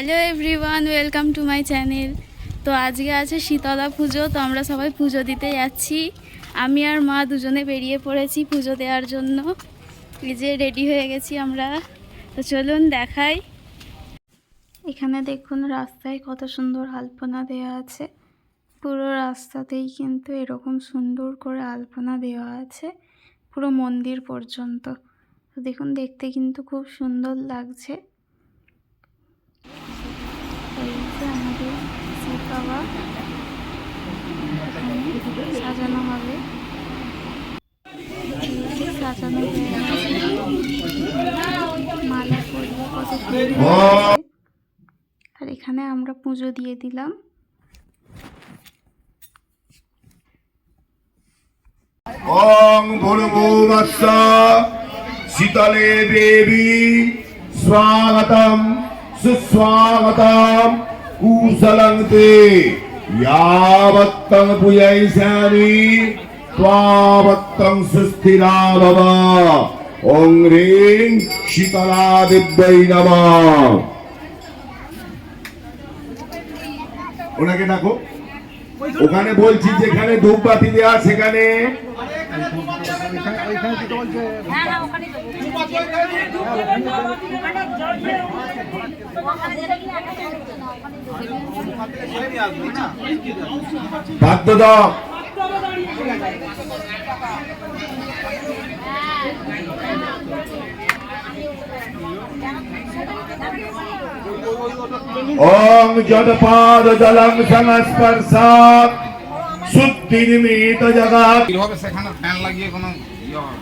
Hello everyone, welcome to my channel. তো আজকে আছে শীতলা পুজো, তো আমরা সবাই পুজো দিতে যাচ্ছি। আমি আর মা দুজনে বেরিয়ে পড়েছি পুজো দেওয়ার জন্য। এই যে রেডি হয়ে গেছি আমরা, তো চলুন দেখাই। এখানে দেখুন রাস্তায় কত সুন্দর আলপনা দেওয়া আছে। পুরো রাস্তাতেই কিন্তু এরকম সুন্দর করে আলপনা দেওয়া আছে, পুরো মন্দির পর্যন্ত। তো দেখুন, দেখতে কিন্তু খুব সুন্দর লাগছে। আমাদের শিব বাবা সাজানো হবে, সাজানো মালা পরিয়ে কত সুন্দর। আর এখানে আমরা পুজো দিয়ে দিলাম। ওং ভূর্ভুবস্স শীতলে দেবী স্বাগতম সুস্বাগতম কুশলং তে यावत्तं पूजयिष्यामि त्वावत्तं सुस्थिरा भव। ओं ह्रीं शीतला दिव्यै नमः। ওনাকে ডাকো। ওখানে বলছি যেখানে ধূপবাতি দেওয়া সেখানে বাদ্য দাও। ওং যদপাদ দলং সংস্পর্শাৎ শুদ্ধি নিমিত জগৎ। কিভাবে সেখানে ফ্যান লাগিয়ে কোনো ইয়ে হবে?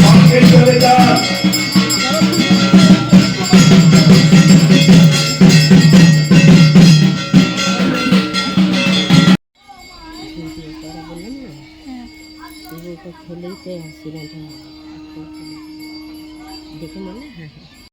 সঙ্গে চলে যা। খেলেই তো অ্যাক্সিডেন্ট হয় দেখে মনে। হ্যাঁ হ্যাঁ